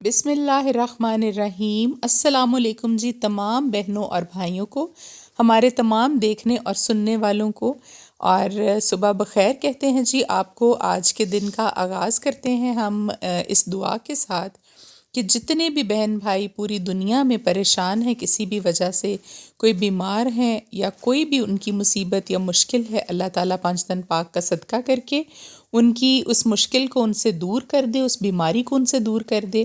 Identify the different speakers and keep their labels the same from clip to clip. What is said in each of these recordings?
Speaker 1: بسم اللہ الرحمن الرحیم۔ السلام علیکم جی تمام بہنوں اور بھائیوں کو، ہمارے تمام دیکھنے اور سننے والوں کو، اور صبح بخیر کہتے ہیں جی آپ کو۔ آج کے دن کا آغاز کرتے ہیں ہم اس دعا کے ساتھ کہ جتنے بھی بہن بھائی پوری دنیا میں پریشان ہیں کسی بھی وجہ سے، کوئی بیمار ہیں یا کوئی بھی ان کی مصیبت یا مشکل ہے، اللہ تعالیٰ پانچ تن پاک کا صدقہ کر کے ان کی اس مشکل کو ان سے دور کر دے، اس بیماری کو ان سے دور کر دے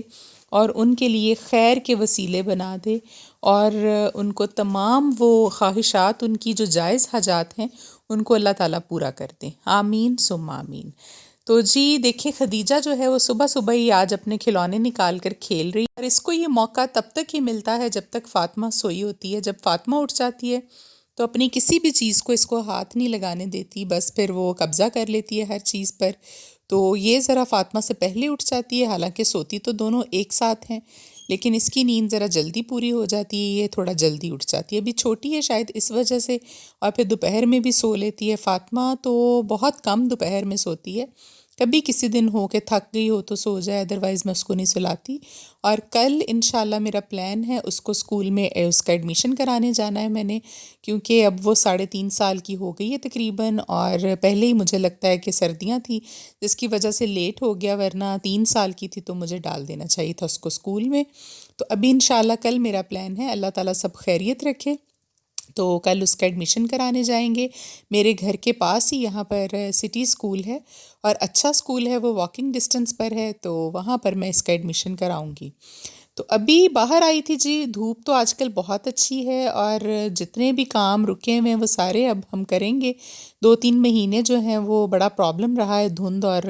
Speaker 1: اور ان کے لیے خیر کے وسیلے بنا دے، اور ان کو تمام وہ خواہشات ان کی جو جائز حاجات ہیں ان کو اللہ تعالیٰ پورا کر دیں، آمین ثم آمین۔ تو جی دیکھیں، خدیجہ جو ہے وہ صبح صبح ہی آج اپنے کھلونے نکال کر کھیل رہی ہے، اور اس کو یہ موقع تب تک ہی ملتا ہے جب تک فاطمہ سوئی ہوتی ہے۔ جب فاطمہ اٹھ جاتی ہے تو اپنی کسی بھی چیز کو اس کو ہاتھ نہیں لگانے دیتی، بس پھر وہ قبضہ کر لیتی ہے ہر چیز پر۔ تو یہ ذرا فاطمہ سے پہلے اٹھ جاتی ہے، حالانکہ سوتی تو دونوں ایک ساتھ ہیں، لیکن اس کی نیند ذرا جلدی پوری ہو جاتی ہے، یہ تھوڑا جلدی اٹھ جاتی ہے، ابھی چھوٹی ہے شاید اس وجہ سے، اور پھر دوپہر میں بھی سو لیتی ہے۔ فاطمہ تو بہت کم دوپہر میں سوتی ہے، کبھی کسی دن ہو کہ تھک گئی ہو تو سو جائے، ادروائز میں اس کو نہیں سلاتی۔ اور کل انشاءاللہ میرا پلان ہے اس کو اسکول میں اس کا ایڈمیشن کرانے جانا ہے میں نے، کیونکہ اب وہ 3.5 سال کی ہو گئی ہے تقریباً، اور پہلے ہی مجھے لگتا ہے کہ سردیاں تھیں جس کی وجہ سے لیٹ ہو گیا، ورنہ 3 سال کی تھی تو مجھے ڈال دینا چاہیے تھا اس کو اسکول میں۔ تو ابھی انشاءاللہ کل میرا پلان ہے، اللہ تعالیٰ سب خیریت رکھے، تو کل اس کا ایڈمیشن کرانے جائیں گے۔ میرے گھر کے پاس ہی یہاں پر سٹی اسکول ہے، اور اچھا اسکول ہے، وہ واکنگ ڈسٹنس پر ہے، تو وہاں پر میں اس کا ایڈمیشن کراؤں گی۔ تو ابھی باہر آئی تھی جی، دھوپ تو آج کل بہت اچھی ہے، اور جتنے بھی کام رکے ہوئے ہیں وہ سارے اب ہم کریں گے۔ 2-3 مہینے جو ہیں وہ بڑا پرابلم رہا ہے، دھند اور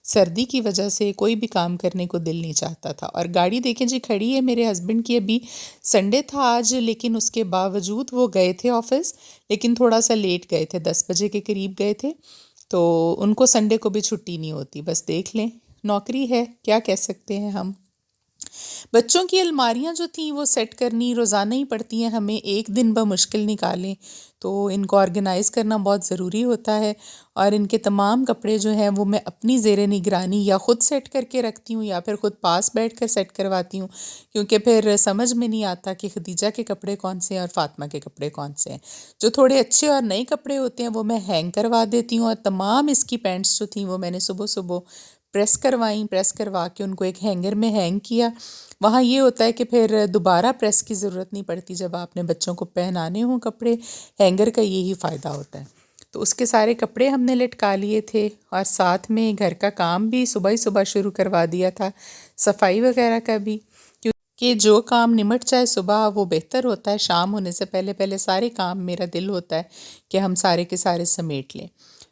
Speaker 1: سردی کی وجہ سے کوئی بھی کام کرنے کو دل نہیں چاہتا تھا۔ اور گاڑی دیکھیں جی کھڑی ہے میرے ہسبینڈ کی، ابھی سنڈے تھا آج، لیکن اس کے باوجود وہ گئے تھے آفس، لیکن تھوڑا سا لیٹ گئے تھے، 10 بجے کے قریب گئے تھے، تو ان کو سنڈے کو بھی چھٹی نہیں ہوتی، بس دیکھ لیں، نوکری ہے، کیا کہہ سکتے ہیں ہم۔ بچوں کی الماریاں جو تھیں وہ سیٹ کرنی روزانہ ہی پڑتی ہیں ہمیں، ایک دن بمشکل نکالیں تو ان کو آرگنائز کرنا بہت ضروری ہوتا ہے، اور ان کے تمام کپڑے جو ہیں وہ میں اپنی زیر نگرانی یا خود سیٹ کر کے رکھتی ہوں یا پھر خود پاس بیٹھ کر سیٹ کرواتی ہوں، کیونکہ پھر سمجھ میں نہیں آتا کہ خدیجہ کے کپڑے کون سے ہیں اور فاطمہ کے کپڑے کون سے ہیں۔ جو تھوڑے اچھے اور نئے کپڑے ہوتے ہیں وہ میں ہینگ کروا دیتی ہوں، اور تمام اس کی پینٹس جو تھیں وہ میں نے صبح صبح پریس کروا کے ان کو ایک ہینگر میں ہینگ کیا۔ وہاں یہ ہوتا ہے کہ پھر دوبارہ پریس کی ضرورت نہیں پڑتی جب آپ نے بچوں کو پہنانے ہوں کپڑے، ہینگر کا یہی فائدہ ہوتا ہے۔ تو اس کے سارے کپڑے ہم نے لٹکا لیے تھے، اور ساتھ میں گھر کا کام بھی صبح ہی صبح شروع کروا دیا تھا، صفائی وغیرہ کا بھی، کیونکہ جو کام نمٹ جائے صبح وہ بہتر ہوتا ہے، شام ہونے سے پہلے پہلے سارے کام میرا دل ہوتا ہے کہ ہم سارے کے سارے سمیٹ لیں۔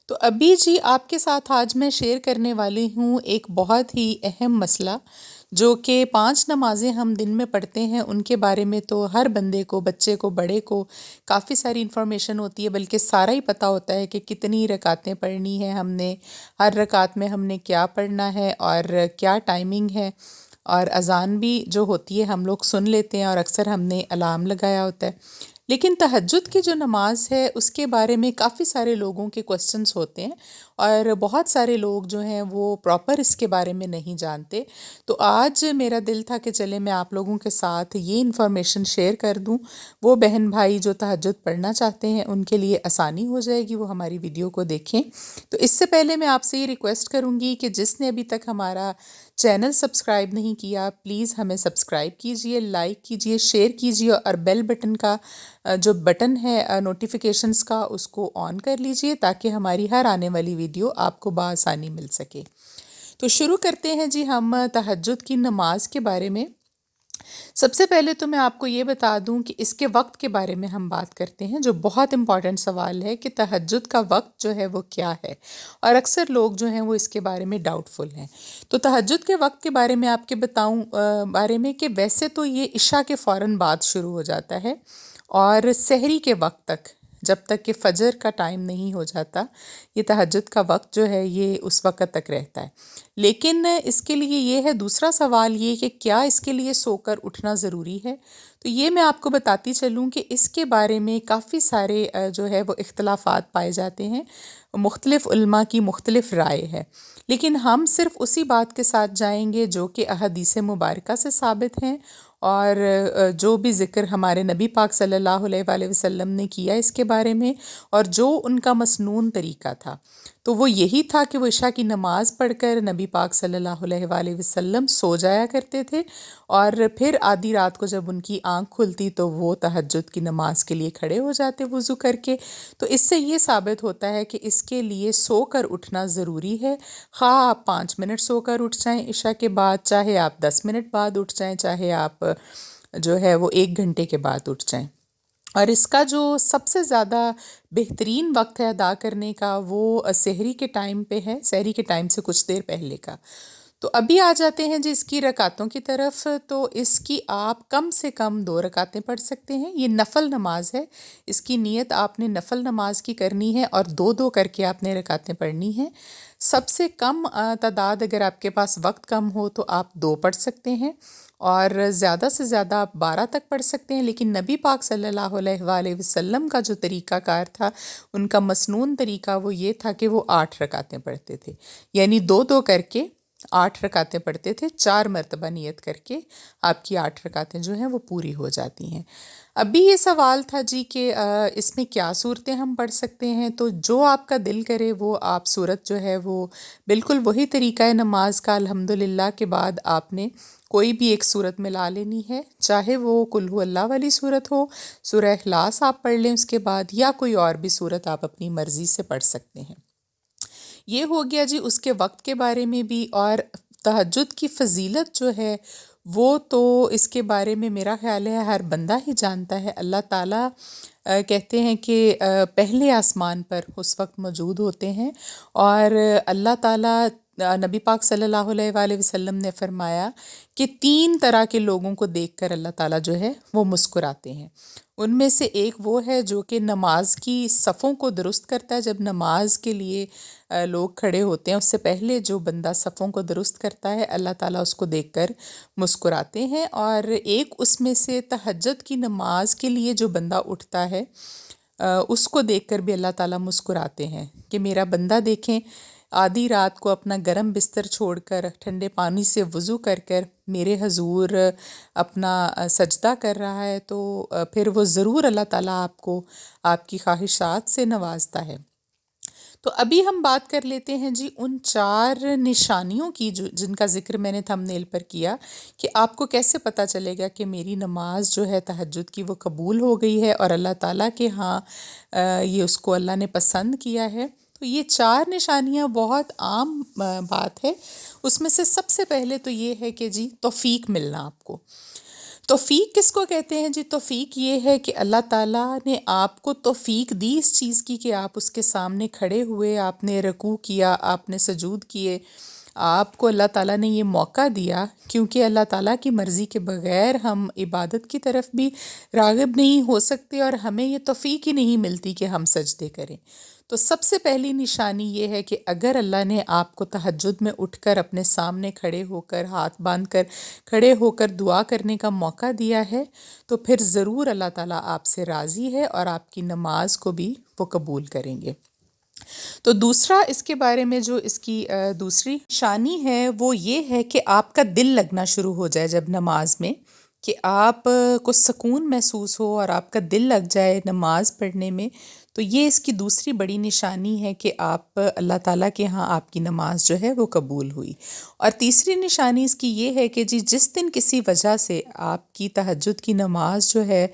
Speaker 1: تو ابھی جی آپ کے ساتھ آج میں شیئر کرنے والی ہوں ایک بہت ہی اہم مسئلہ، جو کہ 5 نمازیں ہم دن میں پڑھتے ہیں ان کے بارے میں تو ہر بندے کو، بچے کو، بڑے کو کافی ساری انفارمیشن ہوتی ہے، بلکہ سارا ہی پتہ ہوتا ہے کہ کتنی رکعتیں پڑھنی ہیں ہم نے، ہر رکعت میں ہم نے کیا پڑھنا ہے اور کیا ٹائمنگ ہے، اور اذان بھی جو ہوتی ہے ہم لوگ سن لیتے ہیں، اور اکثر ہم نے الارم لگایا ہوتا ہے۔ لیکن تہجد کی جو نماز ہے اس کے بارے میں کافی سارے لوگوں کے کوسچنز ہوتے ہیں، اور بہت سارے لوگ جو ہیں وہ پراپر اس کے بارے میں نہیں جانتے۔ تو آج میرا دل تھا کہ چلے میں آپ لوگوں کے ساتھ یہ انفارمیشن شیئر کر دوں، وہ بہن بھائی جو تہجد پڑھنا چاہتے ہیں ان کے لیے آسانی ہو جائے گی، وہ ہماری ویڈیو کو دیکھیں۔ تو اس سے پہلے میں آپ سے یہ ریکویسٹ کروں گی کہ جس نے ابھی تک ہمارا چینل سبسکرائب نہیں کیا، پلیز ہمیں سبسکرائب کیجئے، لائک کیجئے، شیئر کیجئے، اور بیل بٹن کا جو بٹن ہے نوٹیفیکیشنز کا اس کو آن کر لیجئے، تاکہ ہماری ہر آنے والی ویڈیو آپ کو بآسانی مل سکے۔ تو شروع کرتے ہیں جی ہم تہجد کی نماز کے بارے میں۔ سب سے پہلے تو میں آپ کو یہ بتا دوں کہ اس کے وقت کے بارے میں ہم بات کرتے ہیں، جو بہت امپورٹنٹ سوال ہے کہ تہجد کا وقت جو ہے وہ کیا ہے، اور اکثر لوگ جو ہیں وہ اس کے بارے میں ڈاؤٹ فل ہیں۔ تو تہجد کے وقت کے بارے میں آپ کے بتاؤں بارے میں کہ ویسے تو یہ عشاء کے فوراً بعد شروع ہو جاتا ہے، اور سحری کے وقت تک، جب تک کہ فجر کا ٹائم نہیں ہو جاتا، یہ تہجد کا وقت جو ہے یہ اس وقت تک رہتا ہے۔ لیکن اس کے لیے یہ ہے دوسرا سوال یہ کہ کیا اس کے لیے سو کر اٹھنا ضروری ہے؟ تو یہ میں آپ کو بتاتی چلوں کہ اس کے بارے میں کافی سارے جو ہے وہ اختلافات پائے جاتے ہیں، مختلف علماء کی مختلف رائے ہے، لیکن ہم صرف اسی بات کے ساتھ جائیں گے جو کہ احادیث مبارکہ سے ثابت ہیں، اور جو بھی ذکر ہمارے نبی پاک صلی اللہ علیہ وآلہ وسلم نے کیا اس کے بارے میں، اور جو ان کا مسنون طریقہ تھا، تو وہ یہی تھا کہ وہ عشاء کی نماز پڑھ کر نبی پاک صلی اللہ علیہ وآلہ وسلم سو جایا کرتے تھے، اور پھر آدھی رات کو جب ان کی آنکھ کھلتی تو وہ تہجد کی نماز کے لیے کھڑے ہو جاتے وضو کر کے۔ تو اس سے یہ ثابت ہوتا ہے کہ اس کے لیے سو کر اٹھنا ضروری ہے، خواہ آپ 5 منٹ سو کر اٹھ جائیں عشاء کے بعد، چاہے آپ 10 منٹ بعد اٹھ جائیں، چاہے آپ جو ہے وہ 1 گھنٹے کے بعد اٹھ جائیں۔ اور اس کا جو سب سے زیادہ بہترین وقت ہے ادا کرنے کا، وہ سحری کے ٹائم پہ ہے، سحری کے ٹائم سے کچھ دیر پہلے کا۔ تو ابھی آ جاتے ہیں جی اس کی رکعتوں کی طرف۔ تو اس کی آپ کم سے کم 2 رکعتیں پڑھ سکتے ہیں، یہ نفل نماز ہے، اس کی نیت آپ نے نفل نماز کی کرنی ہے، اور 2 2 کر کے آپ نے رکعتیں پڑھنی ہیں۔ سب سے کم تعداد، اگر آپ کے پاس وقت کم ہو تو آپ 2 پڑھ سکتے ہیں، اور زیادہ سے زیادہ آپ 12 تک پڑھ سکتے ہیں۔ لیکن نبی پاک صلی اللہ علیہ وآلہ وسلم کا جو طریقہ کار تھا، ان کا مسنون طریقہ وہ یہ تھا کہ وہ 8 رکعتیں پڑھتے تھے، یعنی 2 2 کر کے 8 رکعتیں پڑھتے تھے، 4 مرتبہ نیت کر کے آپ کی 8 رکعتیں جو ہیں وہ پوری ہو جاتی ہیں۔ ابھی یہ سوال تھا جی کہ اس میں کیا صورتیں ہم پڑھ سکتے ہیں، تو جو آپ کا دل کرے وہ آپ صورت جو ہے وہ بالکل وہی طریقہ نماز کا الحمدللہ کے بعد آپ نے کوئی بھی ایک صورت ملا لینی ہے، چاہے وہ قل هو اللہ والی صورت ہو، سورہ اخلاص آپ پڑھ لیں اس کے بعد، یا کوئی اور بھی صورت آپ اپنی مرضی سے پڑھ سکتے ہیں۔ یہ ہو گیا جی اس کے وقت کے بارے میں بھی، اور تہجد کی فضیلت جو ہے وہ تو اس کے بارے میں میرا خیال ہے ہر بندہ ہی جانتا ہے۔ اللہ تعالیٰ کہتے ہیں کہ پہلے آسمان پر اس وقت موجود ہوتے ہیں، اور اللہ تعالیٰ نبی پاک صلی اللہ علیہ وآلہ وسلم نے فرمایا کہ 3 طرح کے لوگوں کو دیکھ کر اللہ تعالیٰ جو ہے وہ مسکراتے ہیں۔ ان میں سے ایک وہ ہے جو کہ نماز کی صفوں کو درست کرتا ہے، جب نماز کے لیے لوگ کھڑے ہوتے ہیں اس سے پہلے جو بندہ صفوں کو درست کرتا ہے، اللہ تعالیٰ اس کو دیکھ کر مسکراتے ہیں۔ اور ایک اس میں سے تہجد کی نماز کے لیے جو بندہ اٹھتا ہے، اس کو دیکھ کر بھی اللہ تعالیٰ مسکراتے ہیں کہ میرا بندہ دیکھیں آدھی رات کو اپنا گرم بستر چھوڑ کر ٹھنڈے پانی سے وضو کر کر میرے حضور اپنا سجدہ کر رہا ہے، تو پھر وہ ضرور اللہ تعالیٰ آپ کو آپ کی خواہشات سے نوازتا ہے۔ تو ابھی ہم بات کر لیتے ہیں جی ان 4 نشانیوں کی جن کا ذکر میں نے تھم نیل پر کیا، کہ آپ کو کیسے پتہ چلے گا کہ میری نماز جو ہے تہجد کی وہ قبول ہو گئی ہے، اور اللہ تعالیٰ کے ہاں یہ اس کو اللہ نے پسند کیا ہے۔ تو یہ 4 نشانیاں بہت عام بات ہے۔ اس میں سے سب سے پہلے تو یہ ہے کہ جی توفیق ملنا آپ کو۔ توفیق کس کو کہتے ہیں جی؟ توفیق یہ ہے کہ اللہ تعالیٰ نے آپ کو توفیق دی اس چیز کی کہ آپ اس کے سامنے کھڑے ہوئے، آپ نے رکوع کیا، آپ نے سجود کیے، آپ کو اللہ تعالیٰ نے یہ موقع دیا، کیونکہ اللہ تعالیٰ کی مرضی کے بغیر ہم عبادت کی طرف بھی راغب نہیں ہو سکتے، اور ہمیں یہ توفیق ہی نہیں ملتی کہ ہم سجدے کریں۔ تو سب سے پہلی نشانی یہ ہے کہ اگر اللہ نے آپ کو تہجد میں اٹھ کر اپنے سامنے کھڑے ہو کر، ہاتھ باندھ کر کھڑے ہو کر دعا کرنے کا موقع دیا ہے، تو پھر ضرور اللہ تعالیٰ آپ سے راضی ہے، اور آپ کی نماز کو بھی وہ قبول کریں گے۔ تو دوسرا اس کے بارے میں جو اس کی دوسری نشانی ہے وہ یہ ہے کہ آپ کا دل لگنا شروع ہو جائے جب نماز میں، کہ آپ کو سکون محسوس ہو اور آپ کا دل لگ جائے نماز پڑھنے میں۔ تو یہ اس کی دوسری بڑی نشانی ہے کہ آپ اللہ تعالیٰ کے ہاں آپ کی نماز جو ہے وہ قبول ہوئی۔ اور تیسری نشانی اس کی یہ ہے کہ جی جس دن کسی وجہ سے آپ کی تہجد کی نماز جو ہے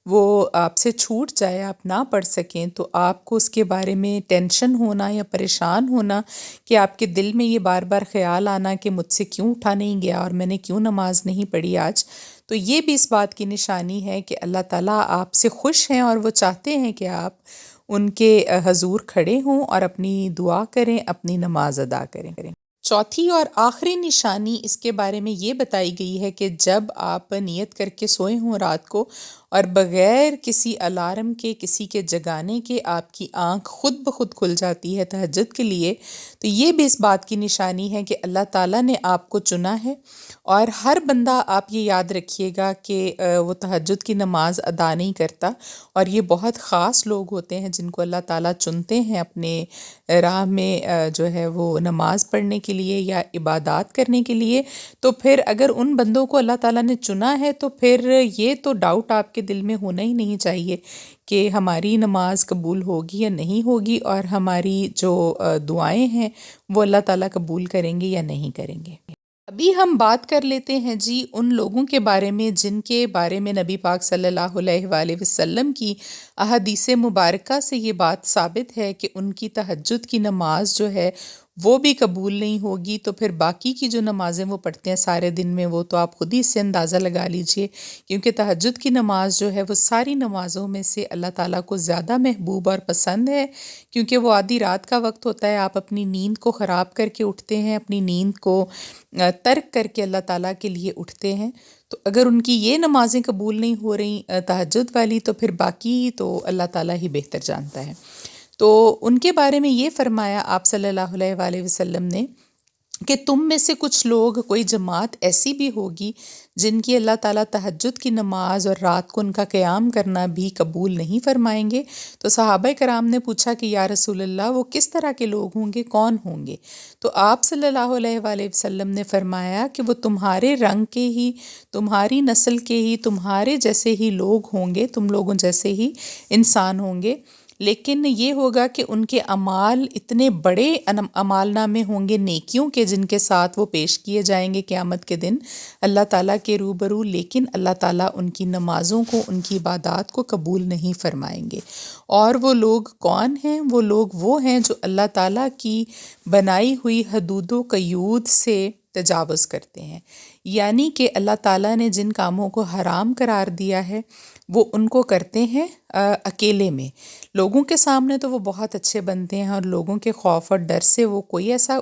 Speaker 1: وہ آپ سے چھوٹ جائے، آپ نہ پڑھ سکیں، تو آپ کو اس کے بارے میں ٹینشن ہونا یا پریشان ہونا، کہ آپ کے دل میں یہ بار بار خیال آنا کہ مجھ سے کیوں اٹھا نہیں گیا اور میں نے کیوں نماز نہیں پڑھی آج، تو یہ بھی اس بات کی نشانی ہے کہ اللہ تعالیٰ آپ سے خوش ہیں، اور وہ چاہتے ہیں کہ آپ ان کے حضور کھڑے ہوں اور اپنی دعا کریں، اپنی نماز ادا کریں۔ چوتھی اور آخری نشانی اس کے بارے میں یہ بتائی گئی ہے کہ جب آپ نیت کر کے سوئے ہوں رات کو، اور بغیر کسی الارم کے، کسی کے جگانے کے آپ کی آنکھ خود بخود کھل جاتی ہے تہجد کے لیے، تو یہ بھی اس بات کی نشانی ہے کہ اللہ تعالیٰ نے آپ کو چنا ہے، اور ہر بندہ آپ یہ یاد رکھیے گا کہ وہ تہجد کی نماز ادا نہیں کرتا، اور یہ بہت خاص لوگ ہوتے ہیں جن کو اللہ تعالیٰ چنتے ہیں اپنے راہ میں جو ہے وہ نماز پڑھنے کے لیے یا عبادات کرنے کے لیے۔ تو پھر اگر ان بندوں کو اللہ تعالیٰ نے چنا ہے تو پھر یہ تو ڈاؤٹ آپ کے دل میں ہونا ہی نہیں چاہیے کہ ہماری نماز قبول ہوگی یا نہیں ہوگی، اور ہماری جو دعائیں ہیں وہ اللہ تعالیٰ قبول کریں گے یا نہیں کریں گے۔ ابھی ہم بات کر لیتے ہیں جی ان لوگوں کے بارے میں جن کے بارے میں نبی پاک صلی اللہ علیہ وآلہ وسلم کی احادیث مبارکہ سے یہ بات ثابت ہے کہ ان کی تہجد کی نماز جو ہے وہ بھی قبول نہیں ہوگی۔ تو پھر باقی کی جو نمازیں وہ پڑھتے ہیں سارے دن میں، وہ تو آپ خود ہی اس سے اندازہ لگا لیجئے، کیونکہ تہجد کی نماز جو ہے وہ ساری نمازوں میں سے اللہ تعالیٰ کو زیادہ محبوب اور پسند ہے، کیونکہ وہ آدھی رات کا وقت ہوتا ہے، آپ اپنی نیند کو خراب کر کے اٹھتے ہیں، اپنی نیند کو ترک کر کے اللہ تعالیٰ کے لیے اٹھتے ہیں۔ تو اگر ان کی یہ نمازیں قبول نہیں ہو رہی تہجد والی، تو پھر باقی تو اللہ تعالیٰ ہی بہتر جانتا ہے۔ تو ان کے بارے میں یہ فرمایا آپ صلی اللہ علیہ وآلہ وسلم نے کہ تم میں سے کچھ لوگ، کوئی جماعت ایسی بھی ہوگی جن کی اللہ تعالیٰ تہجد کی نماز اور رات کو ان کا قیام کرنا بھی قبول نہیں فرمائیں گے۔ تو صحابہ کرام نے پوچھا کہ یا رسول اللہ وہ کس طرح کے لوگ ہوں گے، کون ہوں گے؟ تو آپ صلی اللہ علیہ وآلہ وسلم نے فرمایا کہ وہ تمہارے رنگ کے ہی، تمہاری نسل کے ہی، تمہارے جیسے ہی لوگ ہوں گے، تم لوگوں جیسے ہی انسان ہوں گے، لیکن یہ ہوگا کہ ان کے اعمال اتنے بڑے اعمال نامے ہوں گے نیکیوں کے، جن کے ساتھ وہ پیش کیے جائیں گے قیامت کے دن اللہ تعالیٰ کے روبرو، لیکن اللہ تعالیٰ ان کی نمازوں کو، ان کی عبادات کو قبول نہیں فرمائیں گے۔ اور وہ لوگ کون ہیں؟ وہ لوگ وہ ہیں جو اللہ تعالیٰ کی بنائی ہوئی حدود و قیود سے تجاوز کرتے ہیں، یعنی کہ اللہ تعالیٰ نے جن کاموں کو حرام قرار دیا ہے وہ ان کو کرتے ہیں اکیلے میں۔ لوگوں کے سامنے تو وہ بہت اچھے بنتے ہیں، اور لوگوں کے خوف اور ڈر سے وہ کوئی ایسا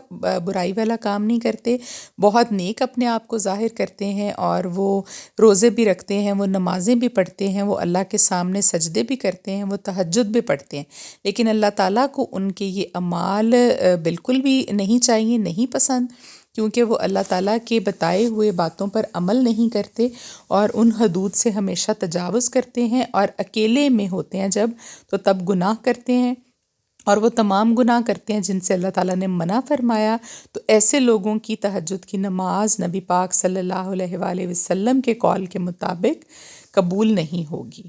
Speaker 1: برائی والا کام نہیں کرتے، بہت نیک اپنے آپ کو ظاہر کرتے ہیں، اور وہ روزے بھی رکھتے ہیں، وہ نمازیں بھی پڑھتے ہیں، وہ اللہ کے سامنے سجدے بھی کرتے ہیں، وہ تہجد بھی پڑھتے ہیں، لیکن اللہ تعالیٰ کو ان کے یہ اعمال بالکل بھی نہیں چاہیے، نہیں پسند، کیونکہ وہ اللہ تعالیٰ کے بتائے ہوئے باتوں پر عمل نہیں کرتے، اور ان حدود سے ہمیشہ تجاوز کرتے ہیں، اور اکیلے میں ہوتے ہیں جب تو تب گناہ کرتے ہیں، اور وہ تمام گناہ کرتے ہیں جن سے اللہ تعالیٰ نے منع فرمایا۔ تو ایسے لوگوں کی تہجد کی نماز نبی پاک صلی اللہ علیہ وآلہ وسلم کے قول کے مطابق قبول نہیں ہوگی۔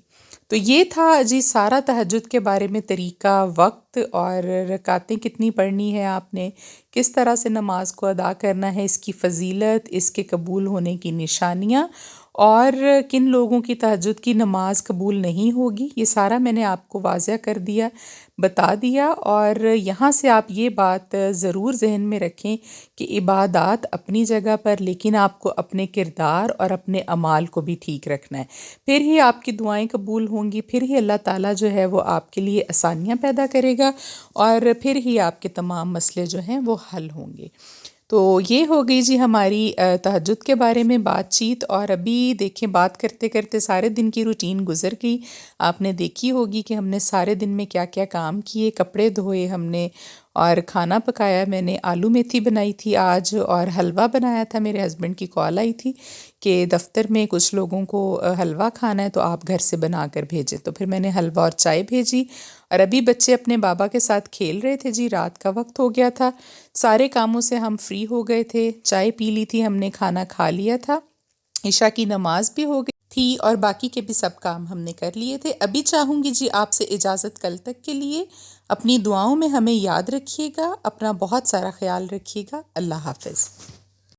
Speaker 1: تو یہ تھا جی سارا تہجد کے بارے میں طریقہ، وقت، اور رکعتیں کتنی پڑھنی ہے آپ نے، کس طرح سے نماز کو ادا کرنا ہے، اس کی فضیلت، اس کے قبول ہونے کی نشانیاں، اور کن لوگوں کی تہجد کی نماز قبول نہیں ہوگی، یہ سارا میں نے آپ کو واضح کر دیا، بتا دیا۔ اور یہاں سے آپ یہ بات ضرور ذہن میں رکھیں کہ عبادات اپنی جگہ پر، لیکن آپ کو اپنے کردار اور اپنے اعمال کو بھی ٹھیک رکھنا ہے، پھر ہی آپ کی دعائیں قبول ہوں گی، پھر ہی اللہ تعالیٰ جو ہے وہ آپ کے لیے آسانیاں پیدا کرے گا، اور پھر ہی آپ کے تمام مسئلے جو ہیں وہ حل ہوں گے۔ تو یہ ہو گئی جی ہماری تہجد کے بارے میں بات چیت۔ اور ابھی دیکھیں بات کرتے کرتے سارے دن کی روٹین گزر گئی، آپ نے دیکھی ہوگی کہ ہم نے سارے دن میں کیا کیا کام کیے، کپڑے دھوئے ہم نے، اور کھانا پکایا، میں نے آلو میتھی بنائی تھی آج، اور حلوہ بنایا تھا، میرے ہسبینڈ کی کال آئی تھی کہ دفتر میں کچھ لوگوں کو حلوہ کھانا ہے تو آپ گھر سے بنا کر بھیجیں، تو پھر میں نے حلوہ اور چائے بھیجی، اور ابھی بچے اپنے بابا کے ساتھ کھیل رہے تھے جی، رات کا وقت ہو گیا تھا، سارے کاموں سے ہم فری ہو گئے تھے، چائے پی لی تھی ہم نے، کھانا کھا لیا تھا، عشاء کی نماز بھی ہو گئی تھی، اور باقی کے بھی سب کام ہم نے کر لیے تھے۔ ابھی چاہوں گی جی آپ سے اجازت کل تک کے لیے، اپنی دعاؤں میں ہمیں یاد رکھیے گا، اپنا بہت سارا خیال رکھیے گا، اللہ حافظ۔